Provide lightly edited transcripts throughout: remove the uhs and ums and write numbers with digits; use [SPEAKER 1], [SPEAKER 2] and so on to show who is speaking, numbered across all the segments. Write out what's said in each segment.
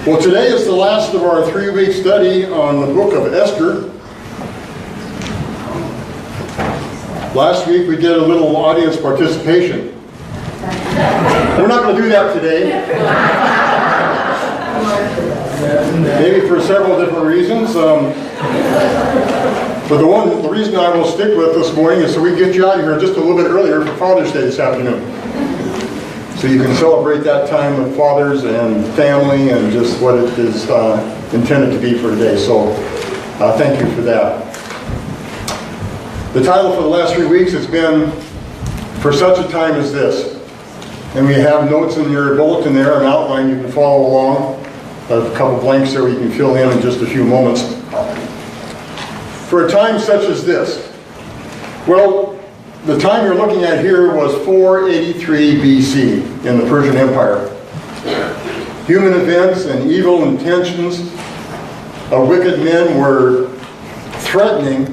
[SPEAKER 1] Well, today is the last of our 3-week study on the book of Esther. Last week we did a little audience participation. We're not going to do that today. Maybe for several different reasons. But the reason I will stick with this morning is so we can get you out of here just a little bit earlier for Father's Day this afternoon. So you can celebrate that time with fathers and family and just what it is intended to be for today. So thank you for that. The title for the last 3 weeks has been For Such a Time as This. And we have notes in your bulletin there, an outline you can follow along. A couple blanks there you can fill in just a few moments. For a time such as this. Well, the time you're looking at here was 483 BC in the Persian Empire. Human events and evil intentions of wicked men were threatening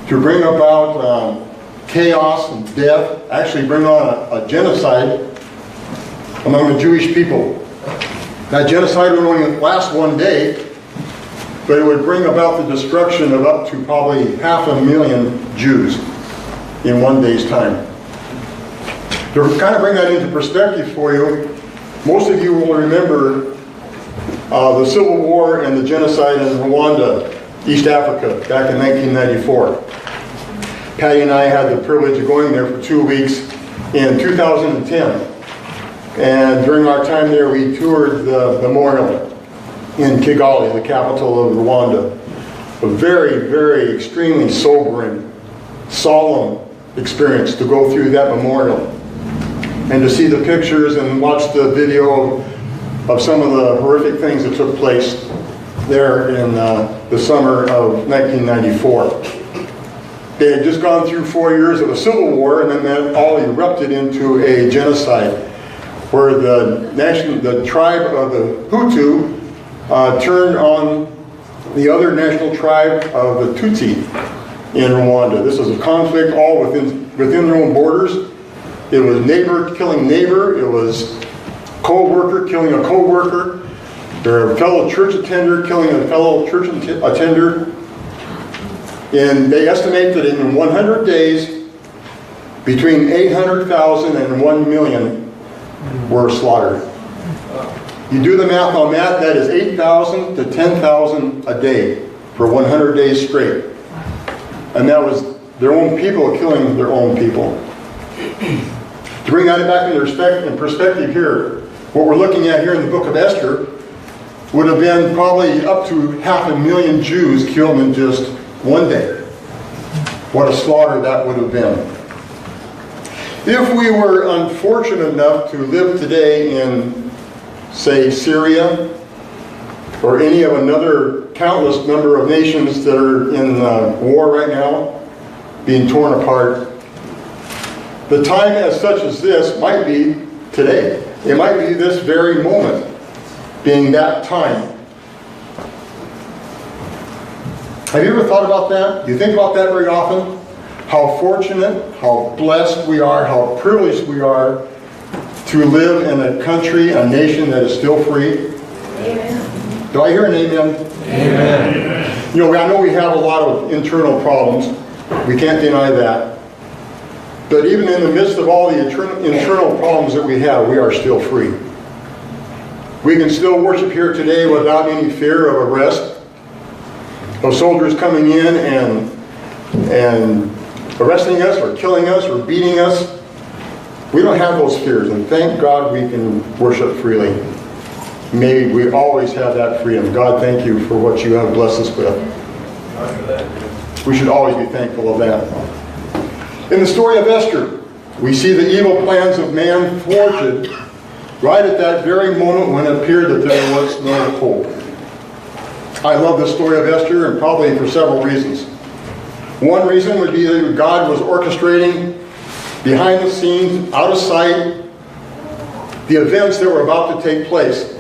[SPEAKER 1] to bring about chaos and death, actually bring on a genocide among the Jewish people. That genocide would only last one day, but it would bring about the destruction of up to probably 500,000 Jews in one day's time. To kind of bring that into perspective for you, most of you will remember the Civil War and the genocide in Rwanda, East Africa, back in 1994. Patty and I had the privilege of going there for 2 weeks in 2010. And during our time there, we toured the memorial in Kigali, the capital of Rwanda. A very, very extremely sobering, solemn experience to go through that memorial and to see the pictures and watch the video of some of the horrific things that took place there in the summer of 1994. They had just gone through 4 years of a civil war, and then that all erupted into a genocide where the tribe of the Hutu turned on the other national tribe of the Tutsi in Rwanda. This was a conflict all within their own borders. It was neighbor killing neighbor. It was co-worker killing a co-worker. Their fellow church attender killing a fellow church attender. And they estimate that in 100 days, between 800,000 and 1 million were slaughtered. You do the math on that, that is 8,000 to 10,000 a day for 100 days straight. And that was their own people killing their own people. To bring that back into perspective here, what we're looking at here in the book of Esther would have been probably up to 500,000 Jews killed in just one day. What a slaughter that would have been. If we were unfortunate enough to live today in, say, Syria, or any of another countless number of nations that are in war right now, being torn apart, the time as such as this might be today. It might be this very moment, being that time. Have you ever thought about that? Do you think about that very often? How fortunate, how blessed we are, how privileged we are to live in a country, a nation that is still free? Amen. Do I hear an amen? Amen. You know, I know we have a lot of internal problems. We can't deny that. But even in the midst of all the internal problems that we have, we are still free. We can still worship here today without any fear of arrest, of soldiers coming in and arresting us or killing us or beating us. We don't have those fears, and thank God we can worship freely. May we always have that freedom. God, thank you for what you have blessed us with. We should always be thankful of that. In the story of Esther, we see the evil plans of man thwarted right at that very moment when it appeared that there was no hope. I love the story of Esther, and probably for several reasons. One reason would be that God was orchestrating behind the scenes, out of sight, the events that were about to take place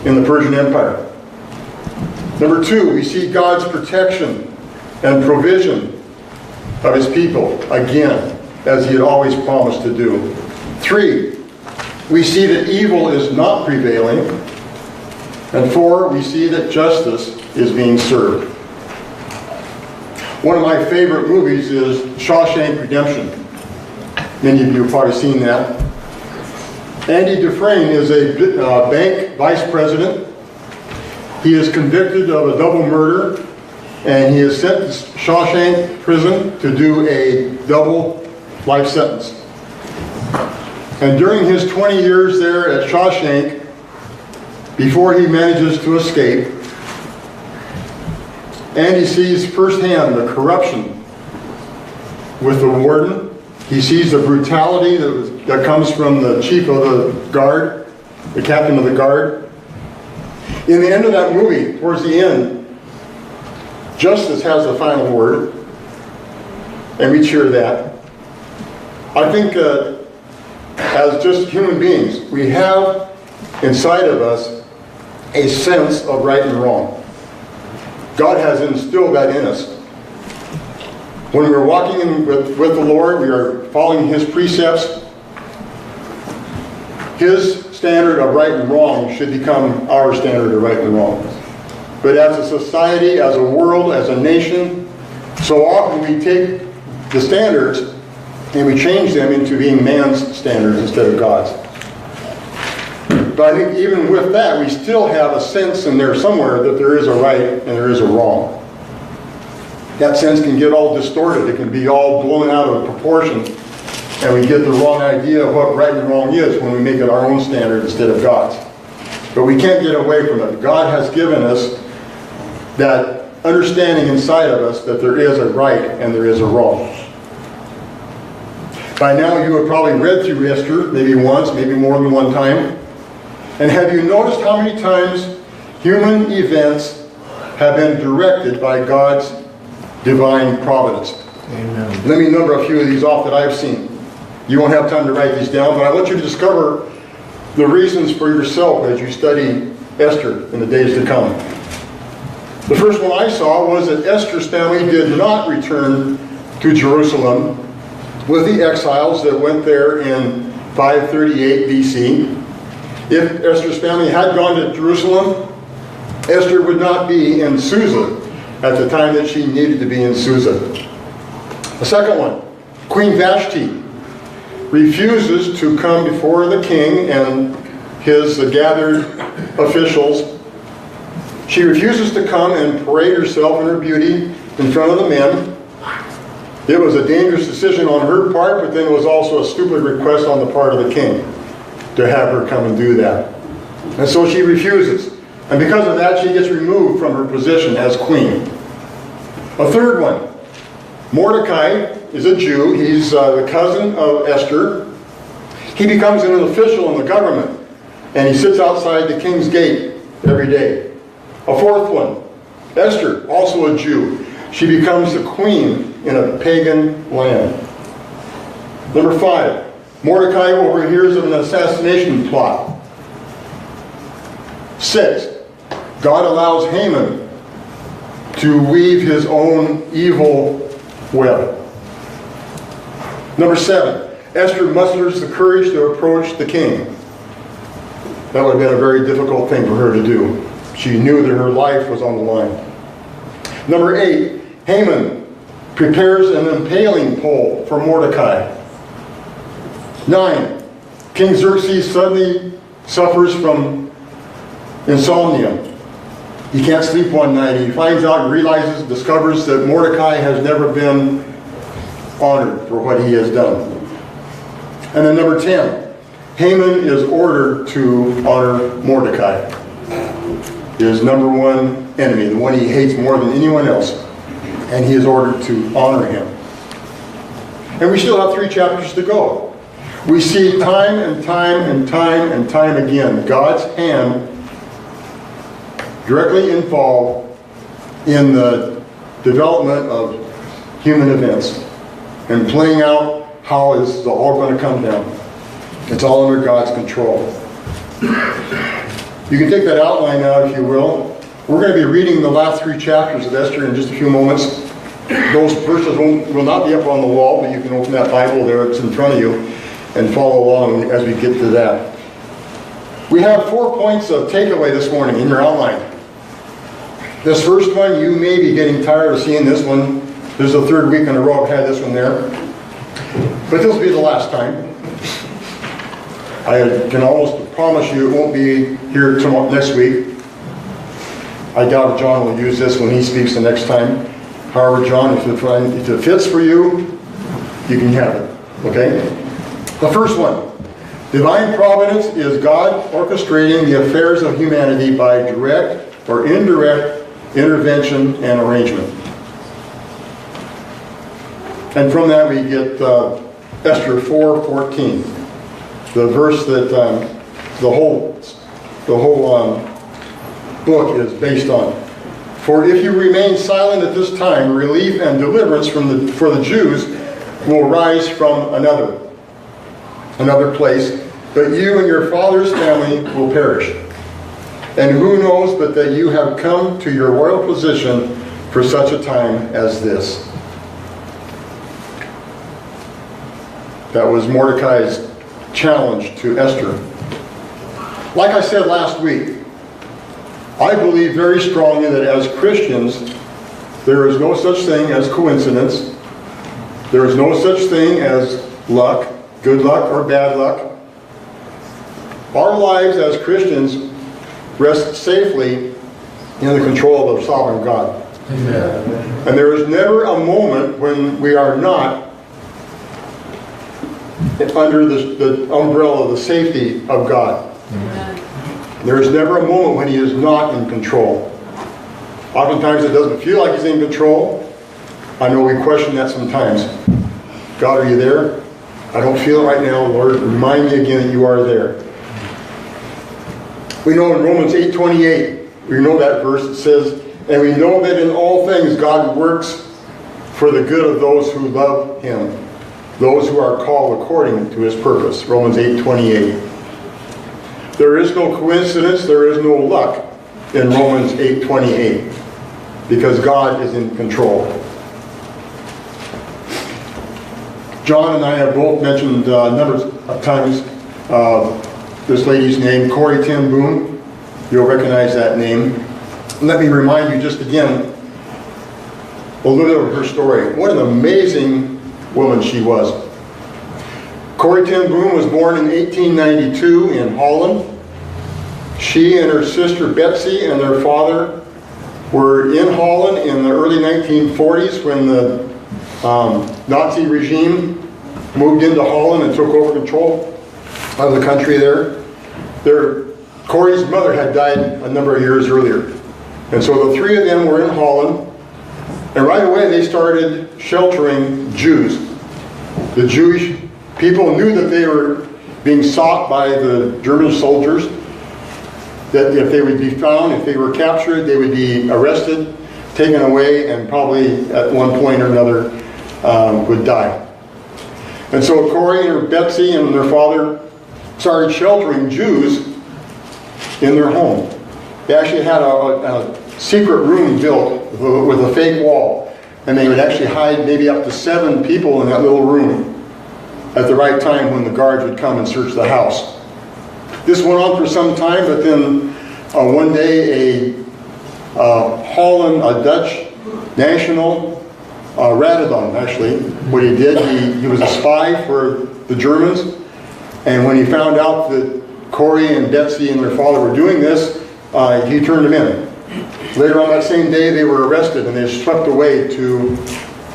[SPEAKER 1] in the Persian Empire. Number two, we see God's protection and provision of his people, again, as he had always promised to do. 3, we see that evil is not prevailing. And 4, we see that justice is being served. One of my favorite movies is Shawshank Redemption. Many of you have probably seen that. Andy Dufresne is a bank vice president. He is convicted of a double murder, and he is sent to Shawshank prison to do a double life sentence. And during his 20 years there at Shawshank, before he manages to escape, Andy sees firsthand the corruption with the warden. He sees the brutality that comes from the chief of the guard, the captain of the guard. In the end of that movie, towards the end, justice has the final word, and we cheer that. I think as just human beings, we have inside of us a sense of right and wrong. God has instilled that in us. When we're walking with the Lord, we are following His precepts. His standard of right and wrong should become our standard of right and wrong. But as a society, as a world, as a nation, so often we take the standards and we change them into being man's standards instead of God's. But I think even with that, we still have a sense in there somewhere that there is a right and there is a wrong. That sense can get all distorted. It can be all blown out of proportion. And we get the wrong idea of what right and wrong is when we make it our own standard instead of God's. But we can't get away from it. God has given us that understanding inside of us that there is a right and there is a wrong. By now you have probably read through Esther, maybe once, maybe more than one time. And have you noticed how many times human events have been directed by God's divine providence? Amen. Let me number a few of these off that I've seen. You won't have time to write these down, but I want you to discover the reasons for yourself as you study Esther in the days to come. The first one I saw was that Esther's family did not return to Jerusalem with the exiles that went there in 538 BC. If Esther's family had gone to Jerusalem, Esther would not be in Susa at the time that she needed to be in Susa. The second one, Queen Vashti refuses to come before the king and his gathered officials. She refuses to come and parade herself in her beauty in front of the men. It was a dangerous decision on her part, but then it was also a stupid request on the part of the king to have her come and do that. And so she refuses. And because of that, she gets removed from her position as queen. A third one, Mordecai is a Jew. He's the cousin of Esther. He becomes an official in the government, and he sits outside the king's gate every day. A fourth one, Esther, also a Jew. She becomes the queen in a pagan land. Number 5, Mordecai overhears of an assassination plot. 6, God allows Haman to weave his own evil web. Number 7, Esther musters the courage to approach the king. That would have been a very difficult thing for her to do. She knew that her life was on the line. Number 8, Haman prepares an impaling pole for Mordecai. 9, King Xerxes suddenly suffers from insomnia. He can't sleep one night. He finds out and realizes, discovers that Mordecai has never been honored for what he has done. And then number 10, Haman is ordered to honor Mordecai, his number one enemy, the one he hates more than anyone else. And he is ordered to honor him. And we still have 3 chapters to go. We see time and time and time and time again God's hand directly involved in the development of human events and playing out how is it all going to come down. It's all under God's control. You can take that outline now, if you will. We're going to be reading the last 3 chapters of Esther in just a few moments. Those verses will not be up on the wall, but you can open that Bible there, it's in front of you, and follow along as we get to that. We have 4 points of takeaway this morning in your outline. This first one, you may be getting tired of seeing this one. This is the third week in a row I've had this one there. But this will be the last time. I can almost promise you it won't be here tomorrow, next week. I doubt if John will use this when he speaks the next time. However, John, if it fits for you, you can have it. Okay? The first one. Divine providence is God orchestrating the affairs of humanity by direct or indirect intervention and arrangement. And from that we get Esther 4:14, the verse that the whole book is based on. For if you remain silent at this time, relief and deliverance for the Jews will rise from another place, but you and your father's family will perish. And who knows but that you have come to your royal position for such a time as this. That was Mordecai's challenge to Esther. Like I said last week, I believe very strongly that as Christians, there is no such thing as coincidence. There is no such thing as luck, good luck or bad luck. Our lives as Christians rest safely in the control of the sovereign God. Amen. And there is never a moment when we are not under the umbrella of the safety of God. Amen. There is never a moment when He is not in control. Oftentimes it doesn't feel like He's in control. I know we question that sometimes. God, are you there? I don't feel it right now, Lord. Remind me again that you are there. We know in Romans 8:28, we know that verse, it says, and we know that in all things God works for the good of those who love Him, those who are called according to His purpose. Romans 8:28. There is no coincidence, there is no luck in Romans 8:28, because God is in control. John and I have both mentioned a number of times this lady's name, Corrie ten Boom. You'll recognize that name. Let me remind you just again a little bit of her story. What an amazing woman she was. Corrie ten Boom was born in 1892 in Holland. She and her sister Betsy and their father were in Holland in the early 1940s when the Nazi regime moved into Holland and took over control of the country there. Corrie's mother had died a number of years earlier. And so the three of them were in Holland, and right away they started sheltering Jews. The Jewish people knew that they were being sought by the German soldiers, that if they would be found, if they were captured, they would be arrested, taken away, and probably at one point or another would die. And so Corrie and Betsy and their father started sheltering Jews in their home. They actually had a secret room built with a fake wall, and they would actually hide maybe up to 7 people in that little room at the right time when the guards would come and search the house. This went on for some time, but then one day a Dutch national, Radadon actually, what he did, he was a spy for the Germans, and when he found out that Corrie and Betsy and their father were doing this, he turned them in. Later on that same day they were arrested and they were swept away to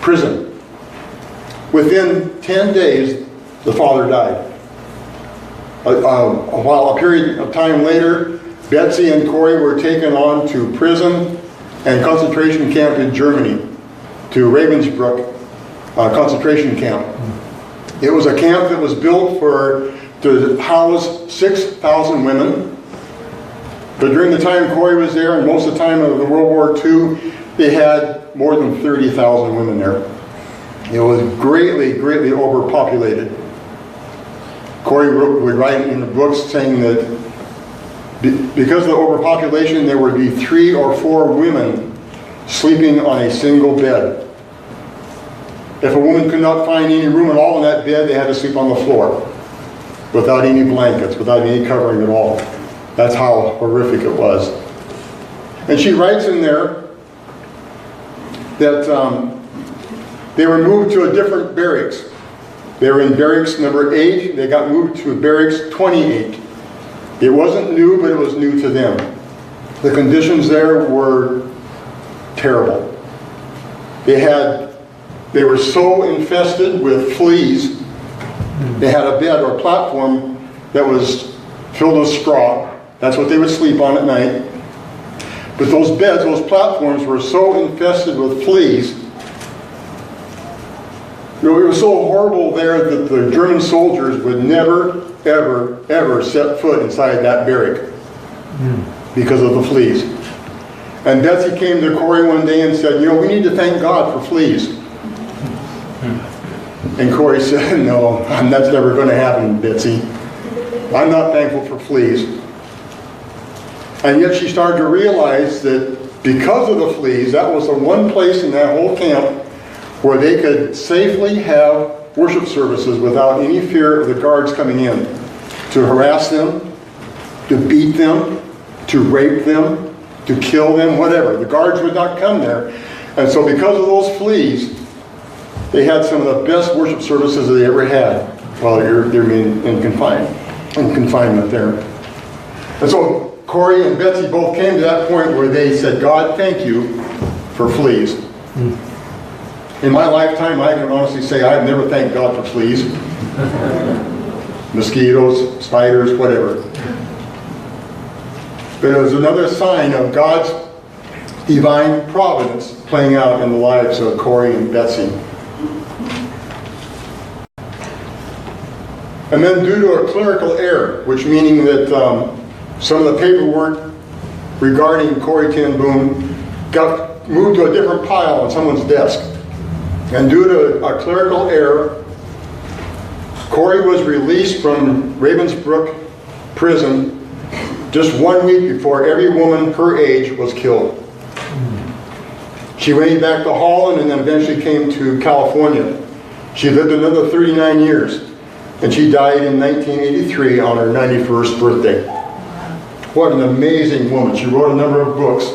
[SPEAKER 1] prison. Within 10 days the father died. A period of time later, Betsy and Corrie were taken on to prison and concentration camp in Germany, to Ravensbrück concentration camp. It was a camp that was built to house 6,000 women. But during the time Corrie was there, and most of the time of the World War II, they had more than 30,000 women there. It was greatly, greatly overpopulated. Corrie would write in the books saying that because of the overpopulation, there would be 3 or 4 women sleeping on a single bed. If a woman could not find any room at all in that bed, they had to sleep on the floor without any blankets, without any covering at all. That's how horrific it was. And she writes in there that they were moved to a different barracks. They were in barracks number 8. They got moved to barracks 28. It wasn't new, but it was new to them. The conditions there were terrible. They were so infested with fleas. They had a bed or platform that was filled with straw. That's what they would sleep on at night. But those beds, those platforms were so infested with fleas. It was so horrible there that the German soldiers would never, ever, ever set foot inside that barrack because of the fleas. And Betsy came to Corey one day and said, we need to thank God for fleas. And Corey said, no, that's never going to happen, Betsy. I'm not thankful for fleas. And yet she started to realize that because of the fleas, that was the one place in that whole camp where they could safely have worship services without any fear of the guards coming in to harass them, to beat them, to rape them, to kill them, whatever. The guards would not come there. And so because of those fleas, they had some of the best worship services that they ever had while they're in confinement there. And so Corey and Betsy both came to that point where they said, God, thank you for fleas. In my lifetime, I can honestly say I've never thanked God for fleas. Mosquitoes, spiders, whatever. But it was another sign of God's divine providence playing out in the lives of Corey and Betsy. And then due to a clerical error, which meaning that some of the paperwork regarding Corey Ten Boom got moved to a different pile on someone's desk. And due to a clerical error, Corey was released from Ravensbrück prison just 1 week before every woman her age was killed. She went back to Holland and then eventually came to California. She lived another 39 years. And she died in 1983 on her 91st birthday. What an amazing woman. She wrote a number of books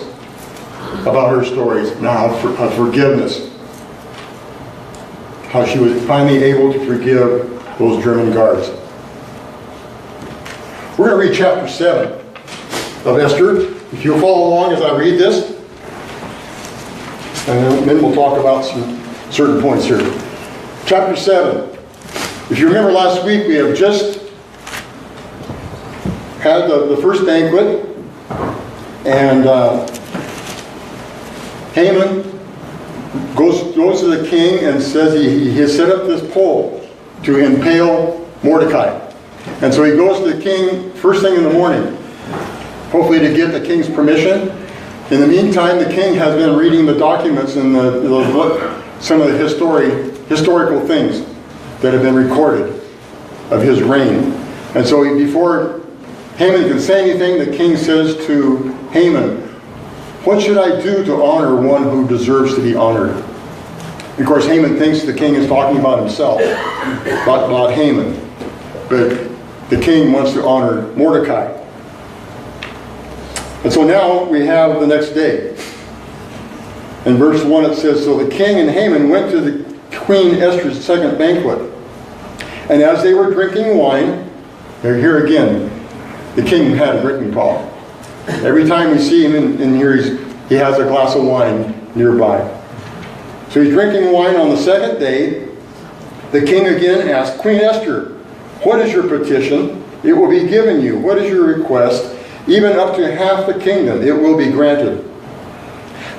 [SPEAKER 1] about her stories now of forgiveness. How she was finally able to forgive those German guards. We're going to read chapter 7 of Esther. If you'll follow along as I read this, and then we'll talk about some certain points here. Chapter 7. If you remember last week, we have just had the first banquet, and Haman goes to the king and says he has set up this pole to impale Mordecai. And so he goes to the king first thing in the morning, hopefully to get the king's permission. In the meantime, the king has been reading the documents and some of the historical things that have been recorded of his reign. And so before Haman can say anything, the king says to Haman, what should I do to honor one who deserves to be honored? Of course, Haman thinks the king is talking about himself, about Haman. But the king wants to honor Mordecai. And so now we have the next day. In verse 1 it says, so the king and Haman went to the Queen Esther's second banquet. And as they were drinking wine, here again, the king had a drinking problem. Every time we see him in here, he has a glass of wine nearby. So he's drinking wine on the second day. The king again asked, Queen Esther, what is your petition? It will be given you. What is your request? Even up to half the kingdom, it will be granted.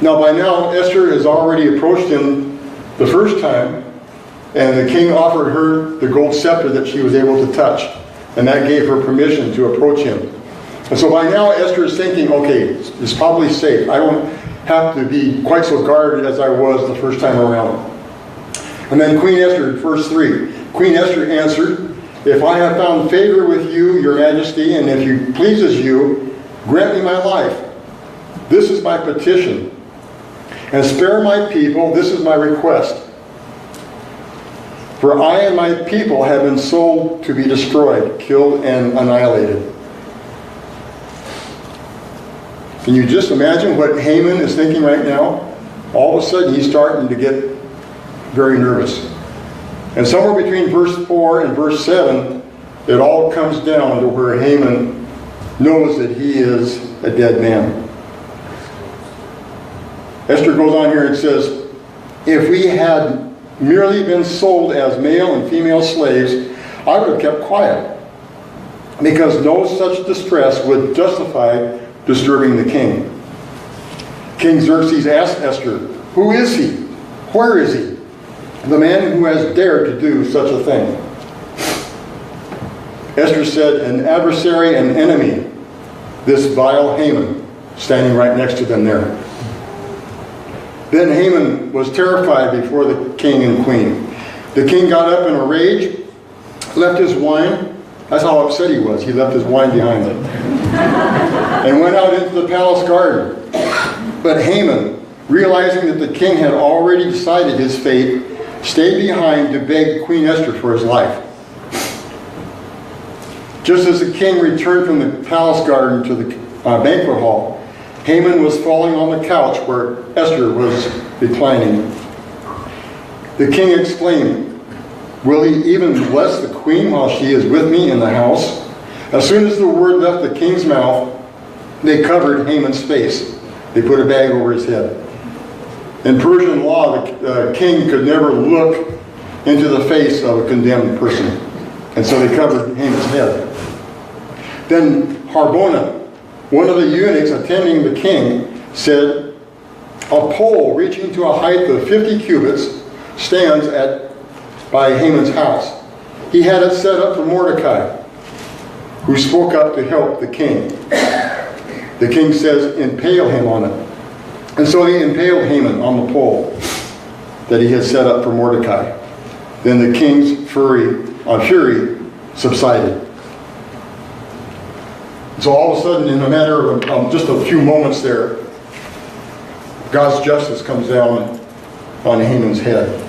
[SPEAKER 1] Now by now, Esther has already approached him the first time, and the king offered her the gold scepter that she was able to touch, and that gave her permission to approach him. And so by now Esther is thinking, okay, it's probably safe. I don't have to be quite so guarded as I was the first time around. And then Queen Esther, verse 3, Queen Esther answered, if I have found favor with you, your majesty, and if it pleases you, grant me my life. This is my petition. And spare my people, this is my request. For I and my people have been sold to be destroyed, killed, and annihilated. Can you just imagine what Haman is thinking right now? All of a sudden he's starting to get very nervous. And somewhere between verse 4 and verse 7, it all comes down to where Haman knows that he is a dead man. Esther goes on here and says, if we had merely been sold as male and female slaves, I would have kept quiet, because no such distress would justify disturbing the king. King Xerxes asked Esther, who is he? Where is he? The man who has dared to do such a thing. Esther said, an adversary, an enemy, this vile Haman, standing right next to them there. Then Haman was terrified before the king and queen. The king got up in a rage, left his wine. That's how upset he was. He left his wine behind him. And went out into the palace garden. But Haman, realizing that the king had already decided his fate, stayed behind to beg Queen Esther for his life. Just as the king returned from the palace garden to the banquet hall, Haman was falling on the couch where Esther was reclining. The king exclaimed, will he even bless the queen while she is with me in the house? As soon as the word left the king's mouth, they covered Haman's face. They put a bag over his head. In Persian law, the king could never look into the face of a condemned person. And so they covered Haman's head. Then Harbona, one of the eunuchs attending the king, said, a pole reaching to a height of 50 cubits stands by Haman's house. He had it set up for Mordecai, who spoke up to help the king. The king says, impale him on it. And so he impaled Haman on the pole that he had set up for Mordecai. Then the king's fury subsided. So all of a sudden, in a matter of just a few moments there, God's justice comes down on Haman's head.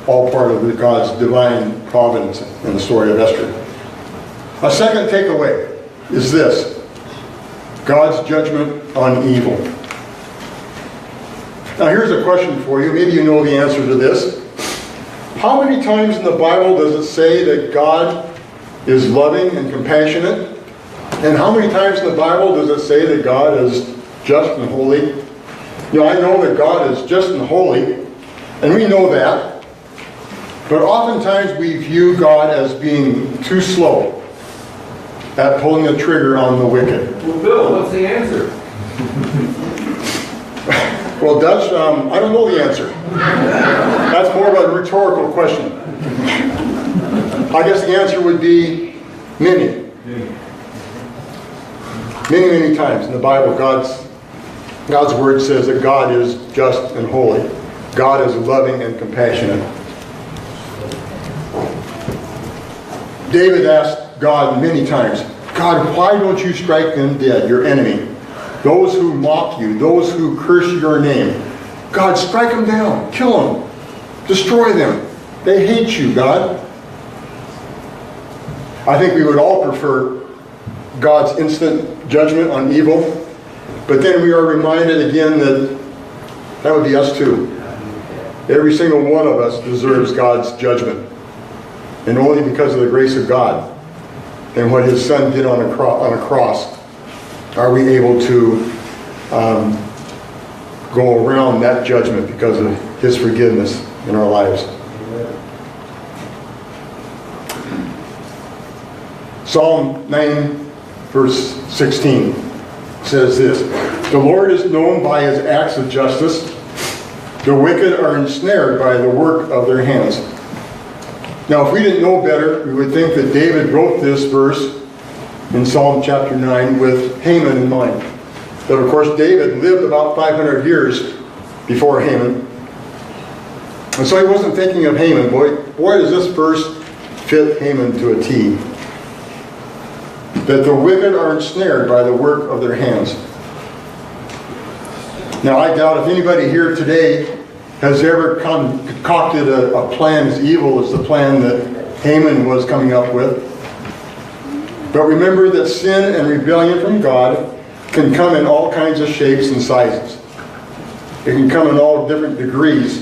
[SPEAKER 1] All part of God's divine providence in the story of Esther. A second takeaway is this: God's judgment on evil. Now here's a question for you. Maybe you know the answer to this. How many times in the Bible does it say that God is loving and compassionate? And how many times in the Bible does it say that God is just and holy? You know, I know that God is just and holy, and we know that. But oftentimes we view God as being too slow at pulling the trigger on the wicked.
[SPEAKER 2] Well, Bill, what's the answer?
[SPEAKER 1] Well, Dutch, I don't know the answer. That's more of a rhetorical question. I guess the answer would be many. Many times in the Bible, God's word says that God is just and holy. God is loving and compassionate. David asked God many times, God, why don't you strike them dead, your enemy? Those who mock you, those who curse your name. God, strike them down, kill them, destroy them. They hate you, God. I think we would all prefer God's instant judgment on evil, but then we are reminded again that would be us too. Every single one of us deserves God's judgment, and only because of the grace of God and what His Son did on a cross are we able to go around that judgment because of His forgiveness in our lives. Psalm 9, verse 16 says this: the Lord is known by His acts of justice. The wicked are ensnared by the work of their hands. Now, if we didn't know better, we would think that David wrote this verse in Psalm chapter 9 with Haman in mind. But of course, David lived about 500 years before Haman. And so he wasn't thinking of Haman. Boy, does this verse fit Haman to a T. That the wicked are ensnared by the work of their hands. Now, I doubt if anybody here today has ever concocted a plan as evil as the plan that Haman was coming up with. But remember that sin and rebellion from God can come in all kinds of shapes and sizes. It can come in all different degrees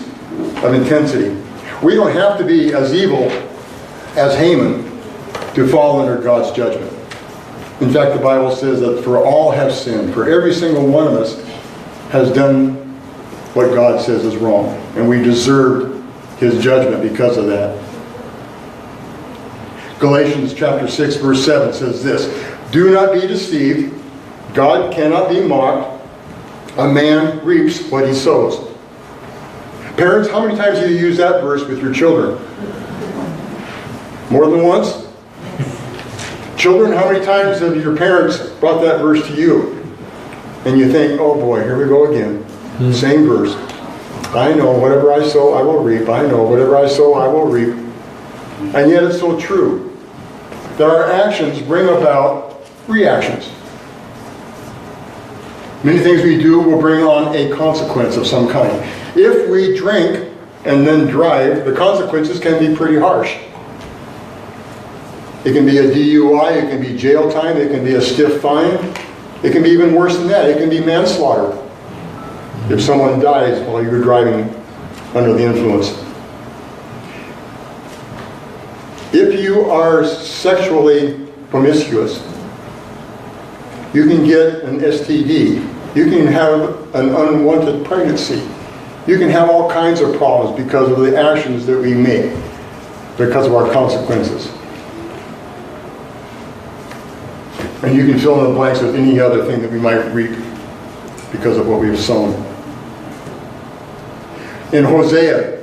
[SPEAKER 1] of intensity. We don't have to be as evil as Haman to fall under God's judgment. In fact, the Bible says that for all have sinned. For every single one of us has done what God says is wrong. And we deserve His judgment because of that. Galatians chapter 6 verse 7 says this, "Do not be deceived. God cannot be mocked. A man reaps what he sows." Parents, how many times do you use that verse with your children? More than once? Children, how many times have your parents brought that verse to you? And you think, oh boy, here we go again. Same verse. I know whatever I sow, I will reap. I know whatever I sow, I will reap. And yet it's so true that our actions bring about reactions. Many things we do will bring on a consequence of some kind. If we drink and then drive, the consequences can be pretty harsh. It can be a DUI, it can be jail time, it can be a stiff fine. It can be even worse than that. It can be manslaughter if someone dies while you're driving under the influence. If you are sexually promiscuous, you can get an STD. You can have an unwanted pregnancy. You can have all kinds of problems because of the actions that we make, because of our consequences. And you can fill in the blanks with any other thing that we might reap because of what we've sown. In Hosea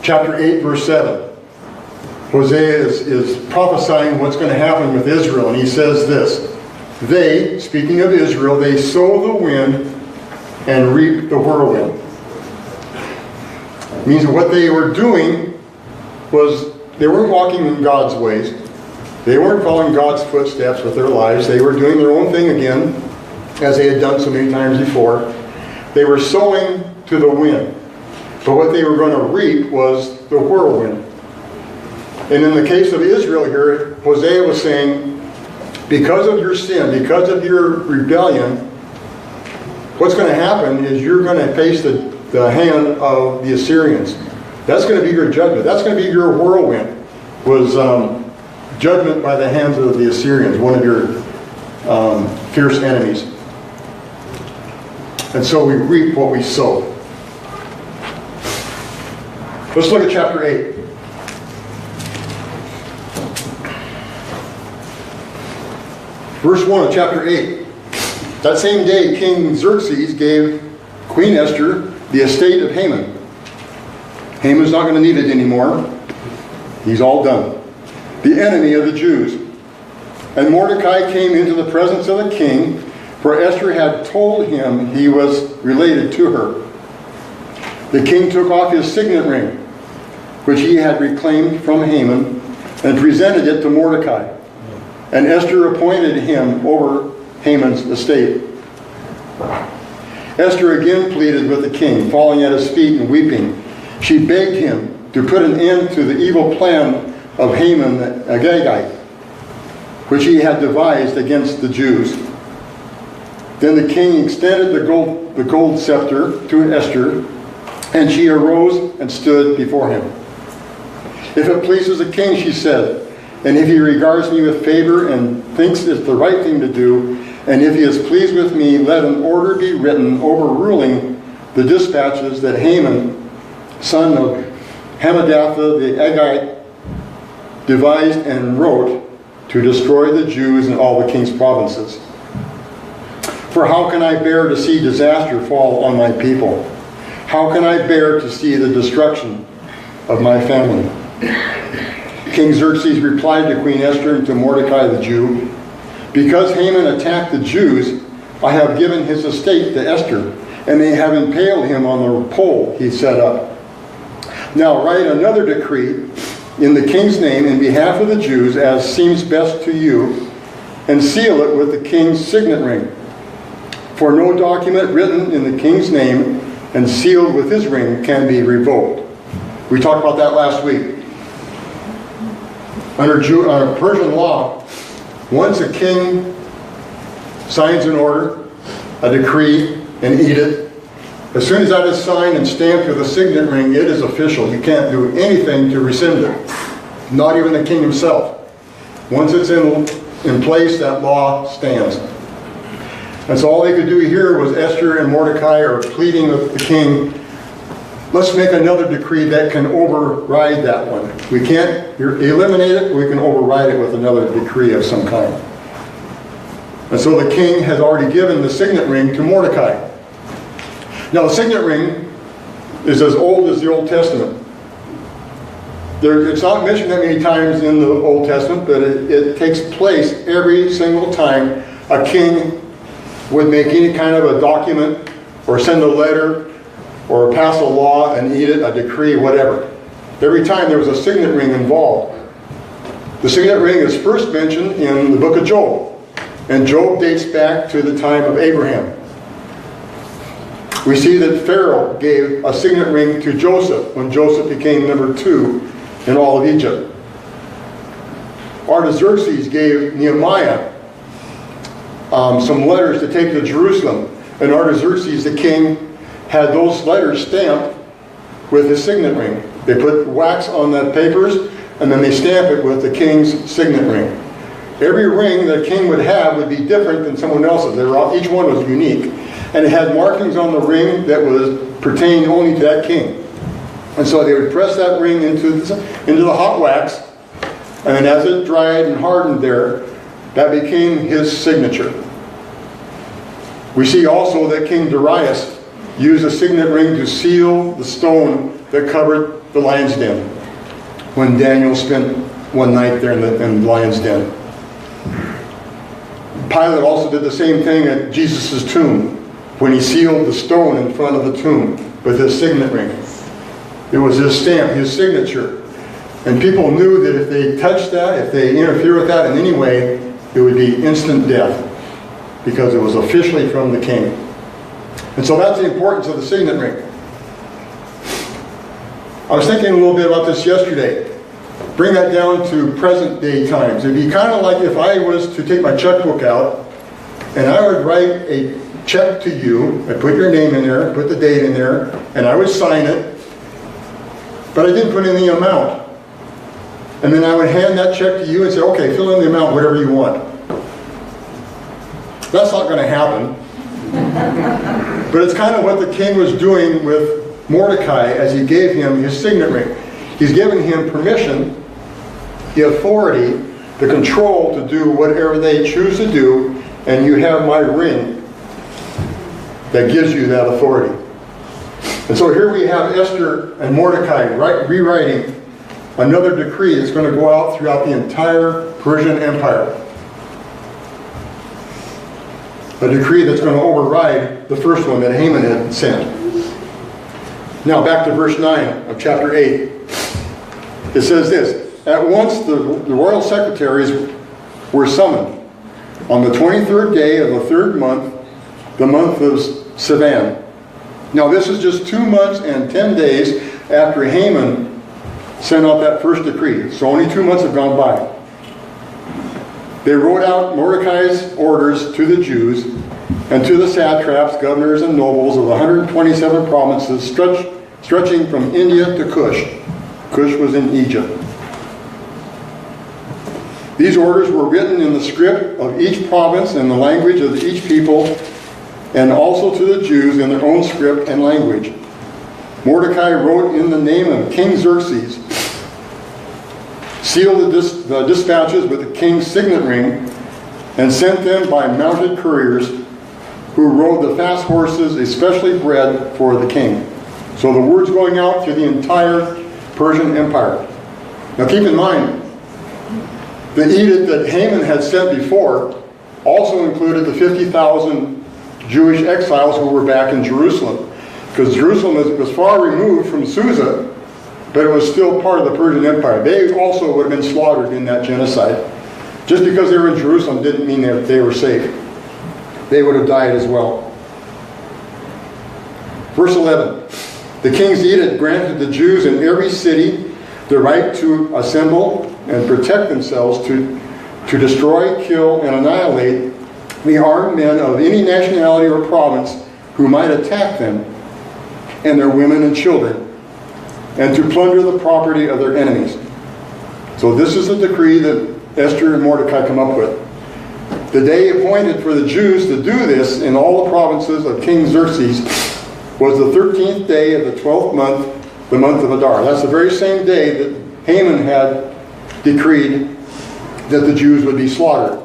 [SPEAKER 1] chapter 8 verse 7, Hosea is prophesying what's going to happen with Israel, and he says this, "They," speaking of Israel, "they sow the wind and reap the whirlwind." It means what they were doing was they weren't walking in God's ways. They weren't following God's footsteps with their lives. They were doing their own thing again, as they had done so many times before. They were sowing to the wind. But what they were going to reap was the whirlwind. And in the case of Israel here, Hosea was saying, because of your sin, because of your rebellion, what's going to happen is you're going to face the hand of the Assyrians. That's going to be your judgment. That's going to be your whirlwind, was judgment by the hands of the Assyrians, one of your fierce enemies. And so we reap what we sow. Let's look at chapter 8. Verse 1 of chapter 8. That same day, King Xerxes gave Queen Esther the estate of Haman. Haman's not going to need it anymore. He's all done. The enemy of the Jews. And Mordecai came into the presence of the king, for Esther had told him he was related to her. The king took off his signet ring, which he had reclaimed from Haman, and presented it to Mordecai. And Esther appointed him over Haman's estate. Esther again pleaded with the king, falling at his feet and weeping. She begged him to put an end to the evil plan of Haman the Agagite, which he had devised against the Jews. Then the king extended the gold scepter to Esther, and she arose and stood before him. "If it pleases the king," she said, "and if he regards me with favor and thinks it's the right thing to do, and if he is pleased with me, let an order be written overruling the dispatches that Haman, son of Hammedatha the Agagite, devised and wrote to destroy the Jews in all the king's provinces. For how can I bear to see disaster fall on my people? How can I bear to see the destruction of my family?" King Xerxes replied to Queen Esther and to Mordecai the Jew, "Because Haman attacked the Jews, I have given his estate to Esther, and they have impaled him on the pole he set up. Now write another decree in the king's name in behalf of the Jews, as seems best to you, and seal it with the king's signet ring. For no document written in the king's name and sealed with his ring can be revoked." We talked about that last week. Under Persian law, Once a king signs an order, a decree, an edict, as soon as that is signed and stamped with a signet ring, it is official. You can't do anything to rescind it. Not even the king himself. Once it's in place, that law stands. And so all they could do here was Esther and Mordecai are pleading with the king, let's make another decree that can override that one. We can't eliminate it, we can override it with another decree of some kind. And so the king has already given the signet ring to Mordecai. Now the signet ring is as old as the Old Testament. It's not mentioned that many times in the Old Testament, but it takes place every single time a king would make any kind of a document or send a letter or pass a law, an edict, a decree, whatever. Every time there was a signet ring involved. The signet ring is first mentioned in the book of Job, and Job dates back to the time of Abraham. We see that Pharaoh gave a signet ring to Joseph when Joseph became number 2 in all of Egypt. Artaxerxes gave Nehemiah some letters to take to Jerusalem, and Artaxerxes, the king, had those letters stamped with his signet ring. They put wax on the papers, and then they stamp it with the king's signet ring. Every ring that a king would have would be different than someone else's. Each one was unique. And it had markings on the ring that pertained only to that king. And so they would press that ring into the hot wax, and then as it dried and hardened there, that became his signature. We see also that King Darius used a signet ring to seal the stone that covered the lion's den when Daniel spent one night there in the lion's den. Pilate also did the same thing at Jesus' tomb when he sealed the stone in front of the tomb with his signet ring. It was his stamp, his signature. And people knew that if they touched that, if they interfered with that in any way, it would be instant death because it was officially from the king. And so that's the importance of the signet ring. I was thinking a little bit about this yesterday. Bring that down to present day times. It'd be kind of like if I was to take my checkbook out and I would write a check to you, I'd put your name in there, put the date in there, and I would sign it, but I didn't put in the amount. And then I would hand that check to you and say, okay, fill in the amount, whatever you want. That's not going to happen. But it's kind of what the king was doing with Mordecai as he gave him his signet ring. He's giving him permission, the authority, the control to do whatever they choose to do, and you have my ring that gives you that authority. And so here we have Esther and Mordecai rewriting another decree that's going to go out throughout the entire Persian Empire. A decree that's going to override the first one that Haman had sent. Now back to verse 9 of chapter 8. It says this, at once the royal secretaries were summoned on the 23rd day of the 3rd month, the month of Sivan. Now this is just 2 months and 10 days after Haman sent out that first decree. So only 2 months have gone by. They wrote out Mordecai's orders to the Jews and to the satraps, governors, and nobles of 127 provinces stretching from India to Cush. Cush was in Egypt. These orders were written in the script of each province and the language of each people, and also to the Jews in their own script and language. Mordecai wrote in the name of King Xerxes, sealed the dispatches with the king's signet ring, and sent them by mounted couriers who rode the fast horses especially bred for the king. So the word's going out to the entire Persian Empire. Now keep in mind, the edict that Haman had sent before also included the 50,000 Jewish exiles who were back in Jerusalem. Because Jerusalem was far removed from Susa, but it was still part of the Persian Empire. They also would have been slaughtered in that genocide. Just because they were in Jerusalem didn't mean that they were safe. They would have died as well. Verse 11. The king's edict granted the Jews in every city the right to assemble and protect themselves to to destroy, kill, and annihilate the armed men of any nationality or province who might attack them and their women and children, and to plunder the property of their enemies. So this is the decree that Esther and Mordecai come up with. The day appointed for the Jews to do this in all the provinces of King Xerxes was the 13th day of the 12th month, the month of Adar. That's the very same day that Haman had decreed that the Jews would be slaughtered.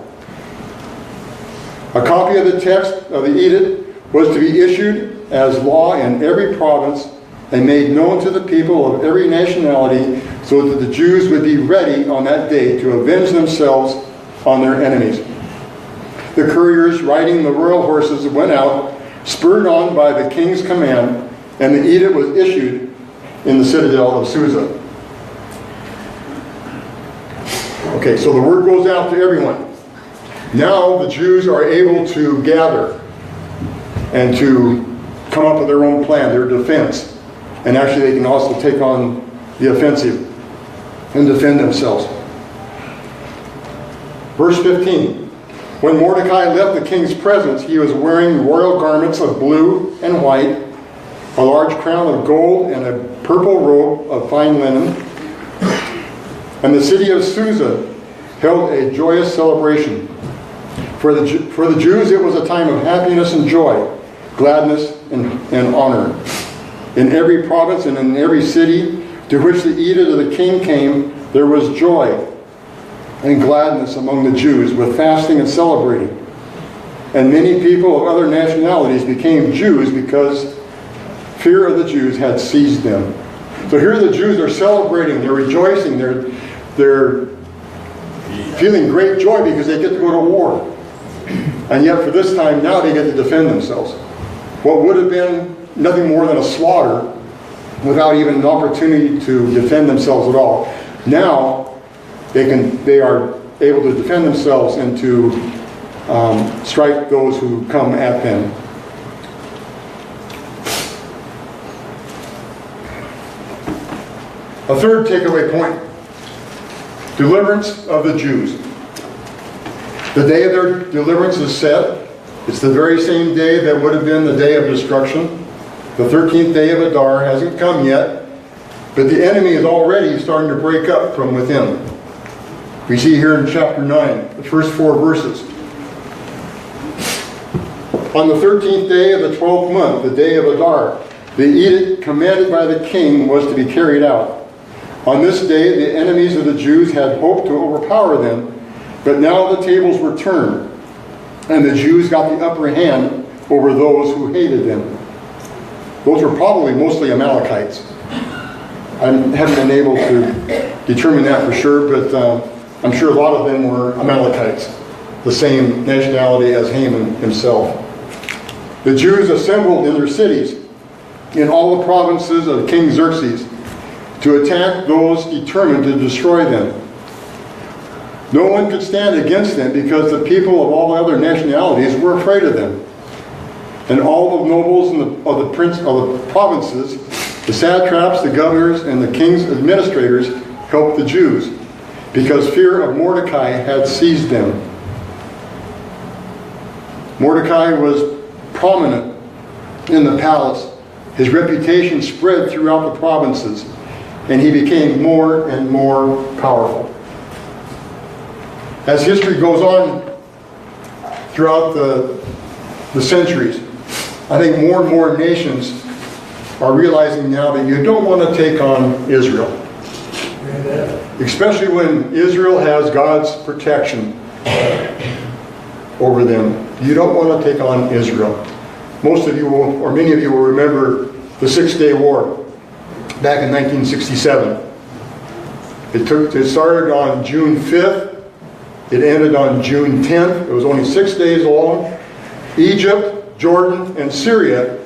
[SPEAKER 1] A copy of the text of the edict was to be issued as law in every province and made known to the people of every nationality, so that the Jews would be ready on that day to avenge themselves on their enemies. The couriers riding the royal horses went out, spurred on by the king's command, and the edict was issued in the citadel of Susa. Okay, so the word goes out to everyone. Now the Jews are able to gather and to come up with their own plan, their defense. And actually they can also take on the offensive and defend themselves. Verse 15. When Mordecai left the king's presence, he was wearing royal garments of blue and white, a large crown of gold, and a purple robe of fine linen. And the city of Susa held a joyous celebration. For the Jews it was a time of happiness and joy, gladness and honor. In every province and in every city to which the edict of the king came, there was joy and gladness among the Jews, with fasting and celebrating. And many people of other nationalities became Jews because fear of the Jews had seized them. So here the Jews are celebrating, they're rejoicing, they're feeling great joy because they get to go to war. And yet for this time now they get to defend themselves. What would have been nothing more than a slaughter without even an opportunity to defend themselves at all. Now they are able to defend themselves and to strike those who come at them. A third takeaway point: deliverance of the Jews. The day of their deliverance is set. It's the very same day that would have been the day of destruction. The 13th day of Adar hasn't come yet, but the enemy is already starting to break up from within. We see here in chapter 9, the first 4 verses. On the 13th day of the 12th month, the day of Adar, the edict commanded by the king was to be carried out. On this day, the enemies of the Jews had hoped to overpower them, but now the tables were turned, and the Jews got the upper hand over those who hated them. Those were probably mostly Amalekites. I haven't been able to determine that for sure, but I'm sure a lot of them were Amalekites, the same nationality as Haman himself. The Jews assembled in their cities in all the provinces of King Xerxes to attack those determined to destroy them. No one could stand against them because the people of all the other nationalities were afraid of them. And all the nobles of the provinces, the satraps, the governors, and the king's administrators helped the Jews, because fear of Mordecai had seized them. Mordecai was prominent in the palace. His reputation spread throughout the provinces, and he became more and more powerful. As history goes on throughout the centuries, I think more and more nations are realizing now that you don't want to take on Israel. Especially when Israel has God's protection over them. You don't want to take on Israel. Most of you will, or many of you will remember the 6-Day War back in 1967. It started on June 5th. It ended on June 10th. It was only 6 days long. Egypt, Jordan, and Syria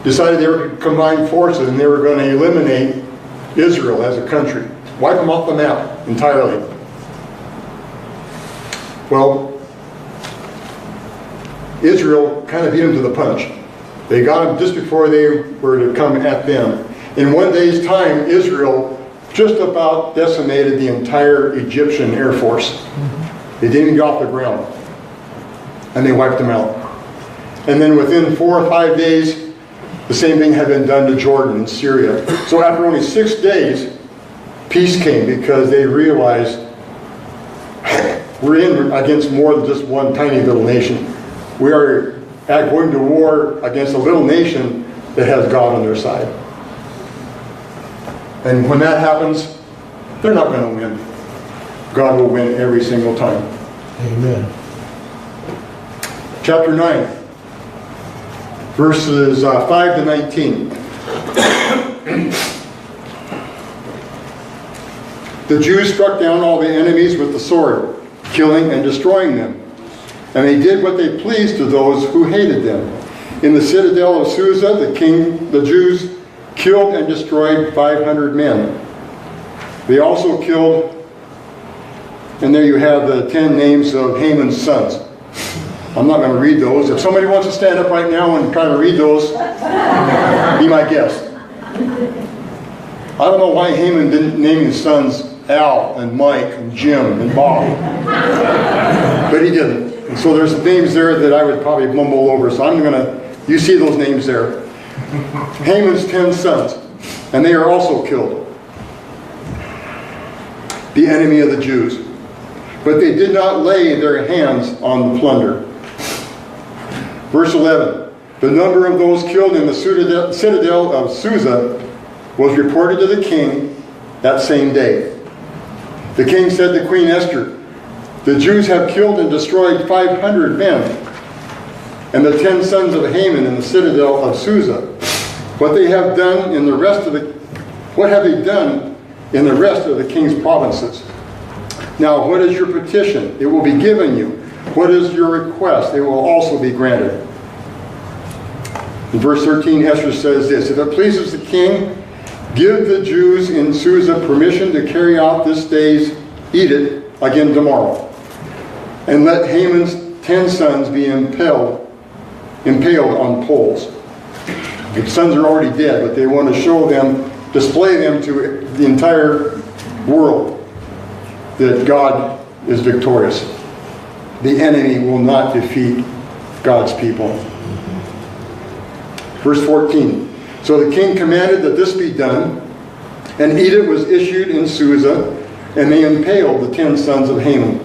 [SPEAKER 1] decided they were going to combine forces and they were going to eliminate Israel as a country. Wipe them off the map entirely. Well, Israel kind of beat them to the punch. They got them just before they were to come at them. In one day's time, Israel just about decimated the entire Egyptian Air Force. They didn't even get off the ground. And they wiped them out. And then within 4 or 5 days, the same thing had been done to Jordan and Syria. So after only 6 days, peace came because they realized we're in against more than just one tiny little nation. We are going to war against a little nation that has God on their side. And when that happens, they're not going to win. God will win every single time.
[SPEAKER 2] Amen.
[SPEAKER 1] Chapter 9, verses 5 to 19. The Jews struck down all the enemies with the sword, killing and destroying them. And they did what they pleased to those who hated them. In the citadel of Susa, the Jews killed and destroyed 500 men. They also killed, and there you have the 10 names of Haman's sons. I'm not going to read those. If somebody wants to stand up right now and try to read those, be my guest. I don't know why Haman didn't name his sons Al and Mike and Jim and Bob. But he didn't. And so there's names there that I would probably mumble over. So I'm going to, you see those names there. Haman's 10 sons. And they are also killed. The enemy of the Jews. But they did not lay their hands on the plunder. Verse 11. The number of those killed in the citadel of Susa was reported to the king that same day. The king said to Queen Esther, the Jews have killed and destroyed 500 men, and the 10 sons of Haman in the citadel of Susa. What have they done in the rest of the king's provinces? Now, what is your petition? It will be given you. What is your request? It will also be granted. In verse 13, Esther says this, if it pleases the king, give the Jews in Susa permission to carry out this day's edict again tomorrow. And let Haman's 10 sons be impaled on poles. The sons are already dead, but they want to show them, display them to the entire world that God is victorious. The enemy will not defeat God's people. Verse 14. So the king commanded that this be done, and edict was issued in Susa, and they impaled the 10 sons of Haman.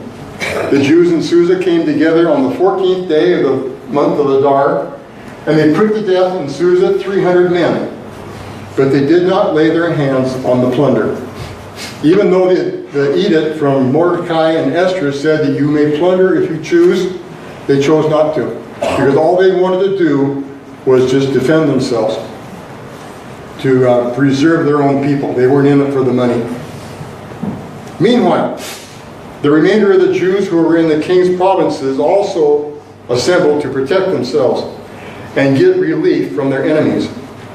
[SPEAKER 1] The Jews in Susa came together on the 14th day of the month of Adar, and they put to death in Susa 300 men. But they did not lay their hands on the plunder. Even though the edict from Mordecai and Esther said that you may plunder if you choose, they chose not to. Because all they wanted to do was just defend themselves, to preserve their own people. They weren't in it for the money. Meanwhile, the remainder of the Jews who were in the king's provinces also assembled to protect themselves and get relief from their enemies.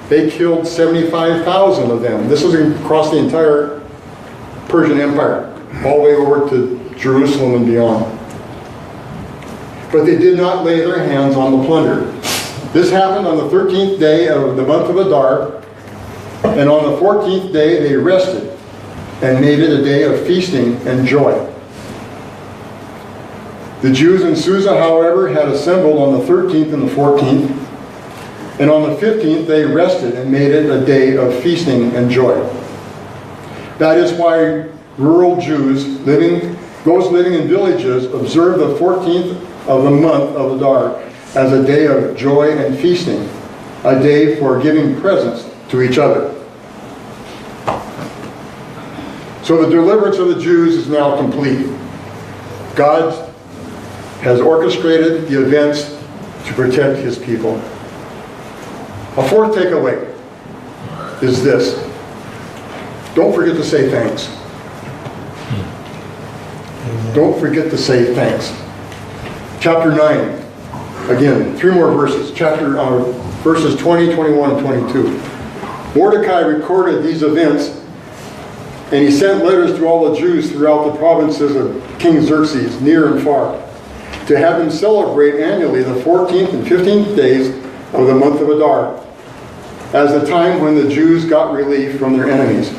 [SPEAKER 1] They killed 75,000 of them. This was across the entire Persian Empire, all the way over to Jerusalem and beyond. But they did not lay their hands on the plunder. This happened on the 13th day of the month of Adar, and on the 14th day they rested and made it a day of feasting and joy. The Jews in Susa, however, had assembled on the 13th and the 14th, and on the 15th they rested and made it a day of feasting and joy. That is why rural Jews, those living in villages, observe the 14th of the month of Adar as a day of joy and feasting, a day for giving presents to each other. So the deliverance of the Jews is now complete. God has orchestrated the events to protect his people. A fourth takeaway is this. Don't forget to say thanks. Don't forget to say thanks. Chapter 9. Again, 3 more verses. Verses 20, 21, and 22. Mordecai recorded these events, and he sent letters to all the Jews throughout the provinces of King Xerxes, near and far, to have them celebrate annually the 14th and 15th days of the month of Adar, as the time when the Jews got relief from their enemies.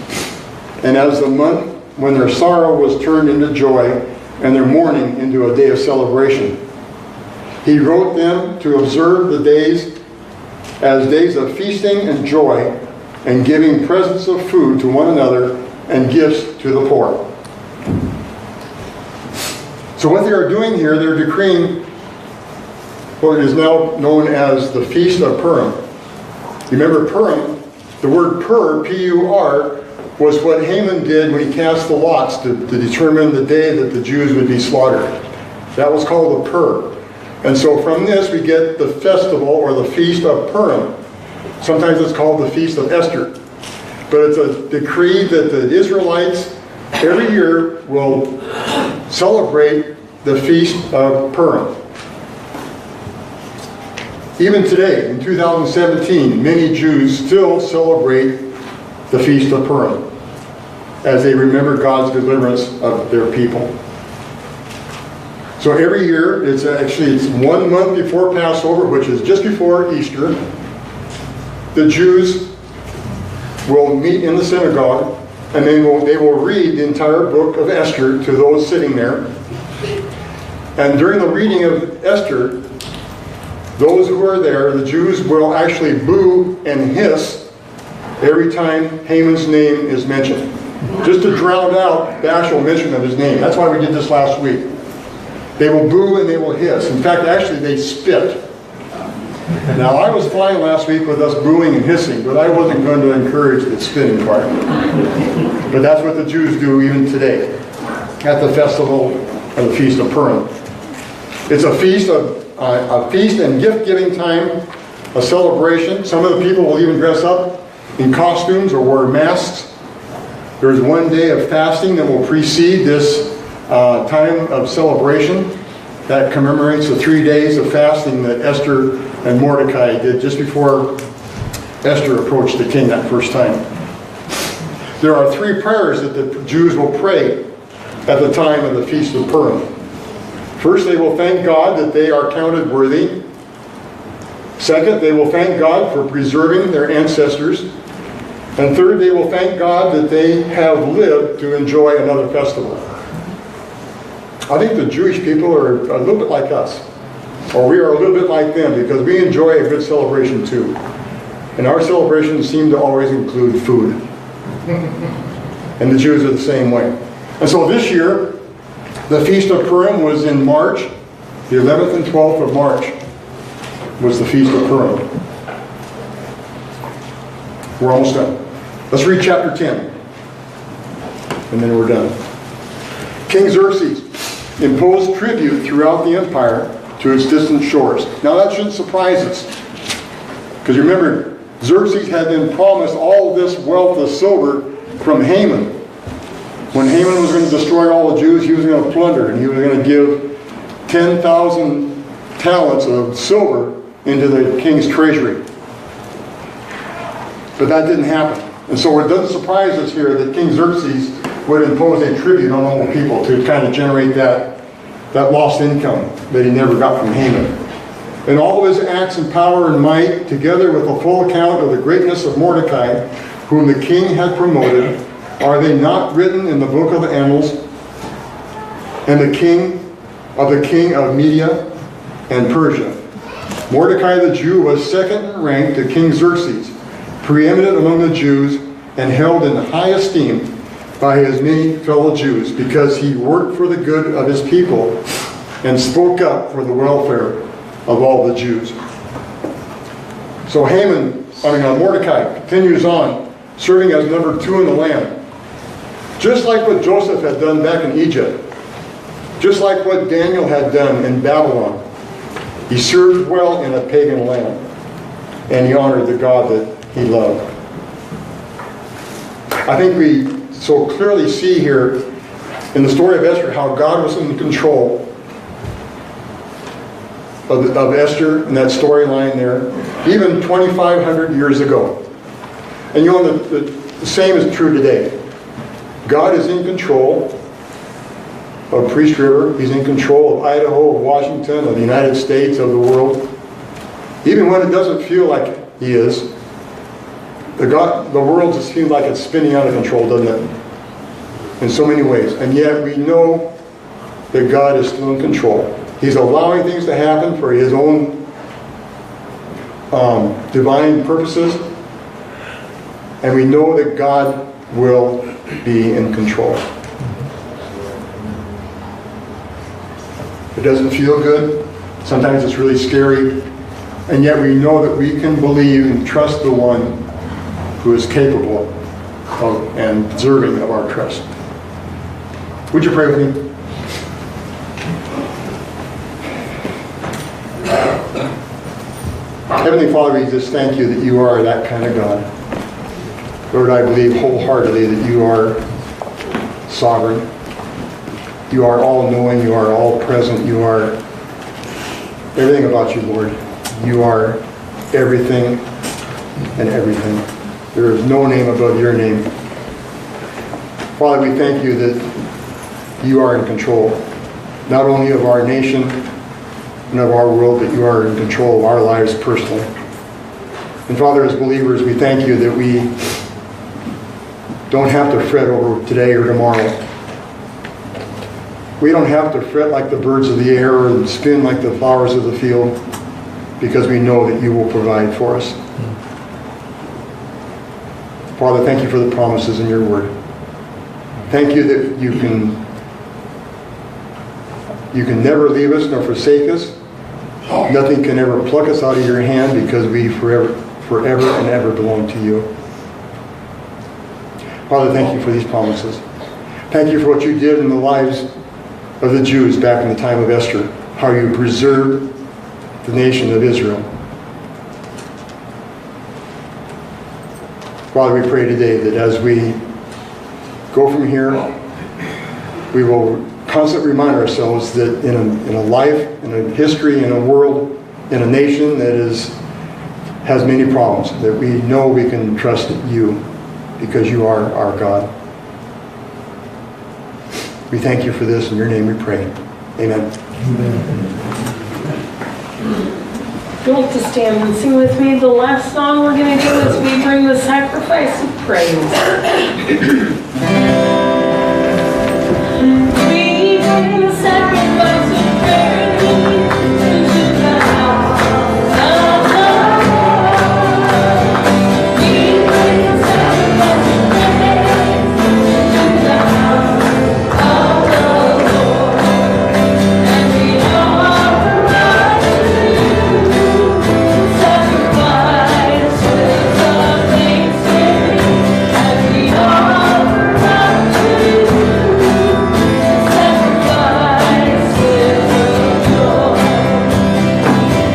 [SPEAKER 1] and as the month when their sorrow was turned into joy and their mourning into a day of celebration. He wrote them to observe the days as days of feasting and joy, and giving presents of food to one another and gifts to the poor. So what they are doing here, they're decreeing what is now known as the Feast of Purim. You remember Purim? The word pur, P-U-R, was what Haman did when he cast the lots to determine the day that the Jews would be slaughtered. That was called the pur. And so from this we get the festival or the Feast of Purim. Sometimes it's called the Feast of Esther. But it's a decree that the Israelites every year will celebrate the Feast of Purim. Even today, in 2017, many Jews still celebrate the Feast of Purim as they remember God's deliverance of their people. So every year, it's 1 month before Passover, which is just before Easter. The Jews will meet in the synagogue, and they will read the entire book of Esther to those sitting there. And during the reading of Esther, those who are there, the Jews will actually boo and hiss every time Haman's name is mentioned, just to drown out the actual mention of his name. That's why we did this last week. They will boo and they will hiss. In fact, actually, they spit. Now, I was fine last week with us booing and hissing, but I wasn't going to encourage the spitting part. But that's what the Jews do even today at the festival of the Feast of Purim. It's a feast and gift-giving time, a celebration. Some of the people will even dress up in costumes or wear masks. There's one day of fasting that will precede this time of celebration that commemorates the 3 days of fasting that Esther and Mordecai did just before Esther approached the king that first time. There are 3 prayers that the Jews will pray at the time of the Feast of Purim. First, they will thank God that they are counted worthy. Second, they will thank God for preserving their ancestors. And third, they will thank God that they have lived to enjoy another festival. I think the Jewish people are a little bit like us, or we are a little bit like them, because we enjoy a good celebration too. And our celebrations seem to always include food. And the Jews are the same way. And so this year, the Feast of Purim was in March. The 11th and 12th of March was the Feast of Purim. We're almost done. Let's read chapter 10. And then we're done. King Xerxes imposed tribute throughout the empire to its distant shores. Now that shouldn't surprise us. Because remember, Xerxes had been promised all this wealth of silver from Haman. When Haman was going to destroy all the Jews, he was going to plunder, and he was going to give 10,000 talents of silver into the king's treasury. But that didn't happen. And so it doesn't surprise us here that King Xerxes would impose a tribute on all the people to kind of generate that lost income that he never got from Haman. And all of his acts and power and might, together with a full account of the greatness of Mordecai, whom the king had promoted, are they not written in the book of the annals? And the king of Media and Persia. Mordecai the Jew was second in rank to King Xerxes, preeminent among the Jews, and held in high esteem by his many fellow Jews, because he worked for the good of his people and spoke up for the welfare of all the Jews. So Mordecai continues on, serving as number 2 in the land. Just like what Joseph had done back in Egypt, just like what Daniel had done in Babylon, he served well in a pagan land, and he honored the God that he loved. I think we so clearly see here in the story of Esther how God was in control of Esther and that storyline there, even 2,500 years ago. And you know, the same is true today. God is in control of Priest River. He's in control of Idaho, of Washington, of the United States, of the world. Even when it doesn't feel like he is, the world just seems like it's spinning out of control, doesn't it? in so many ways. And yet we know that God is still in control. He's allowing things to happen for His own divine purposes. And we know that God will be in control. It doesn't feel good. Sometimes it's really scary. And yet we know that we can believe and trust the one who is capable of and deserving of our trust. Would you pray with me? Heavenly Father, we just thank you that you are that kind of God. Lord, I believe wholeheartedly that you are sovereign. You are all-knowing. You are all-present. You are everything about you, Lord. You are everything and everything. There is no name above your name. Father, we thank you that you are in control, not only of our nation and of our world, but you are in control of our lives personally. And Father, as believers, we thank you that we don't have to fret over today or tomorrow. We don't have to fret like the birds of the air and spin like the flowers of the field, because we know that you will provide for us. Father, thank you for the promises in your word. Thank you that you can never leave us nor forsake us. Nothing can ever pluck us out of your hand, because we forever and ever belong to you. Father, thank you for these promises. Thank you for what you did in the lives of the Jews back in the time of Esther, how you preserved the nation of Israel. Father, we pray today that as we go from here, we will constantly remind ourselves that in a life, in a history, in a world, in a nation that has many problems, that we know we can trust you, because you are our God. We thank you for this. In your name we pray. Amen.
[SPEAKER 2] If you'd like to stand and sing with me, the last song we're going to do is We Bring the Sacrifice of Praise. We bring the sacrifice of praise into the house of the Lord. We bring the sacrifice of praise into the house of the Lord. And we offer up to you sacrifices of thanksgiving. And we offer up to you sacrifices of joy.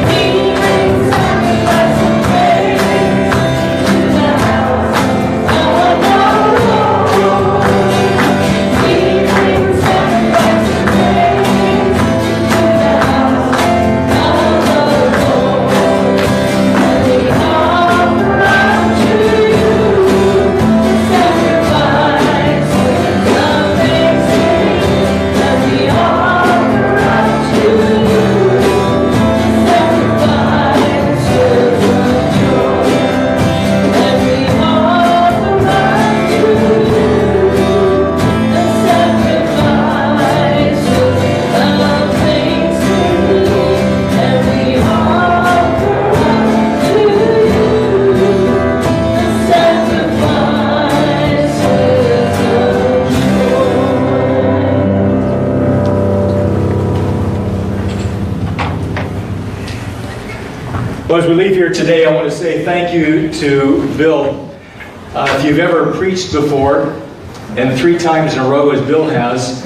[SPEAKER 2] We bring sacrifice of praise to the house of the Lord. We bring sacrifice of praise to the house of the Lord. And we offer up to you sacrifices of thanksgiving. And we offer up to you sacrifices of joy. And we offer up to you the sacrifices of thanksgiving. And we offer up to you the sacrifices of
[SPEAKER 3] Well, as we leave here today, I want to say thank you to Bill. If you've ever preached before, and 3 times in a row as Bill has,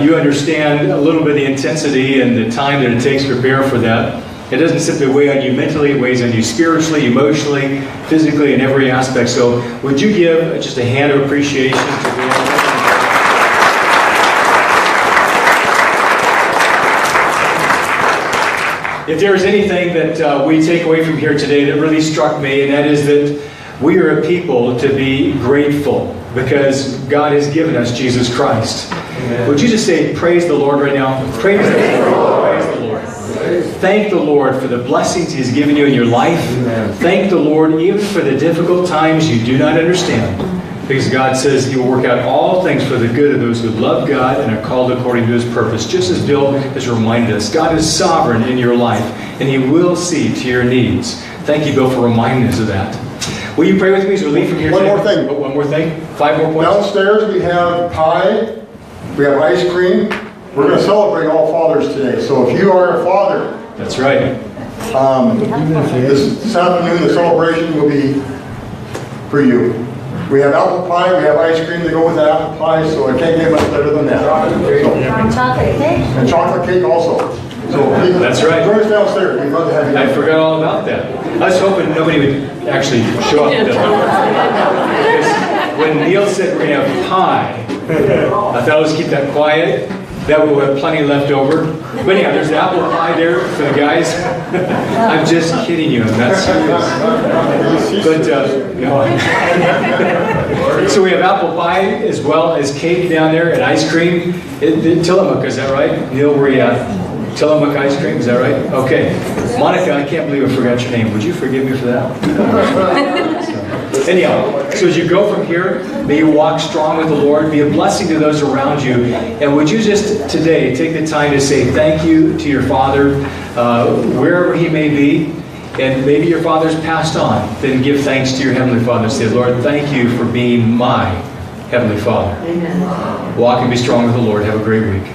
[SPEAKER 3] you understand a little bit of the intensity and the time that it takes to prepare for that. It doesn't simply weigh on you mentally, it weighs on you spiritually, emotionally, physically, in every aspect. So would you give just a hand of appreciation to Bill? If there is anything that we take away from here today that really struck me, and that is that we are a people to be grateful because God has given us Jesus Christ. Amen. Would you just say, praise the Lord right now? Praise the Lord. Praise the Lord. Thank the Lord for the blessings He's given you in your life. Amen. Thank the Lord even for the difficult times you do not understand, Because God says He will work out all things for the good of those who love God and are called according to His purpose. Just as Bill has reminded us, God is sovereign in your life, and He will see to your needs. Thank you, Bill, for reminding us of that. Will you pray with me as we leave from here?
[SPEAKER 1] One more thing.
[SPEAKER 3] Oh, one more thing? 5 more points?
[SPEAKER 1] Downstairs we have pie, we have ice cream. We're going to celebrate all fathers today. So if you are a father,
[SPEAKER 3] That's right.
[SPEAKER 1] this afternoon the celebration will be for you. We have apple pie, we have ice cream to go with the apple pie, so it can't get much better than that.
[SPEAKER 4] Chocolate cake?
[SPEAKER 1] And chocolate cake also. So please,
[SPEAKER 3] That's right.
[SPEAKER 1] join us downstairs. We'd love to have you.
[SPEAKER 3] I forgot all about that. I was hoping nobody would actually show up. Because when Neil said we're going to have pie, I thought let's keep that quiet. That we'll have plenty left over. But anyhow, there's apple pie there for the guys. I'm just kidding you. I'm not serious. But, so we have apple pie as well as cake down there and ice cream. Tillamook, is that right? Neil, where are you at? Tillamook ice cream, is that right? Okay. Monica, I can't believe I forgot your name. Would you forgive me for that? Anyhow, so as you go from here, may you walk strong with the Lord, be a blessing to those around you. And would you just today take the time to say thank you to your Father, wherever He may be. And maybe your Father's passed on. Then give thanks to your Heavenly Father. Say, Lord, thank you for being my Heavenly Father.
[SPEAKER 4] Amen.
[SPEAKER 3] Walk and be strong with the Lord. Have a great week.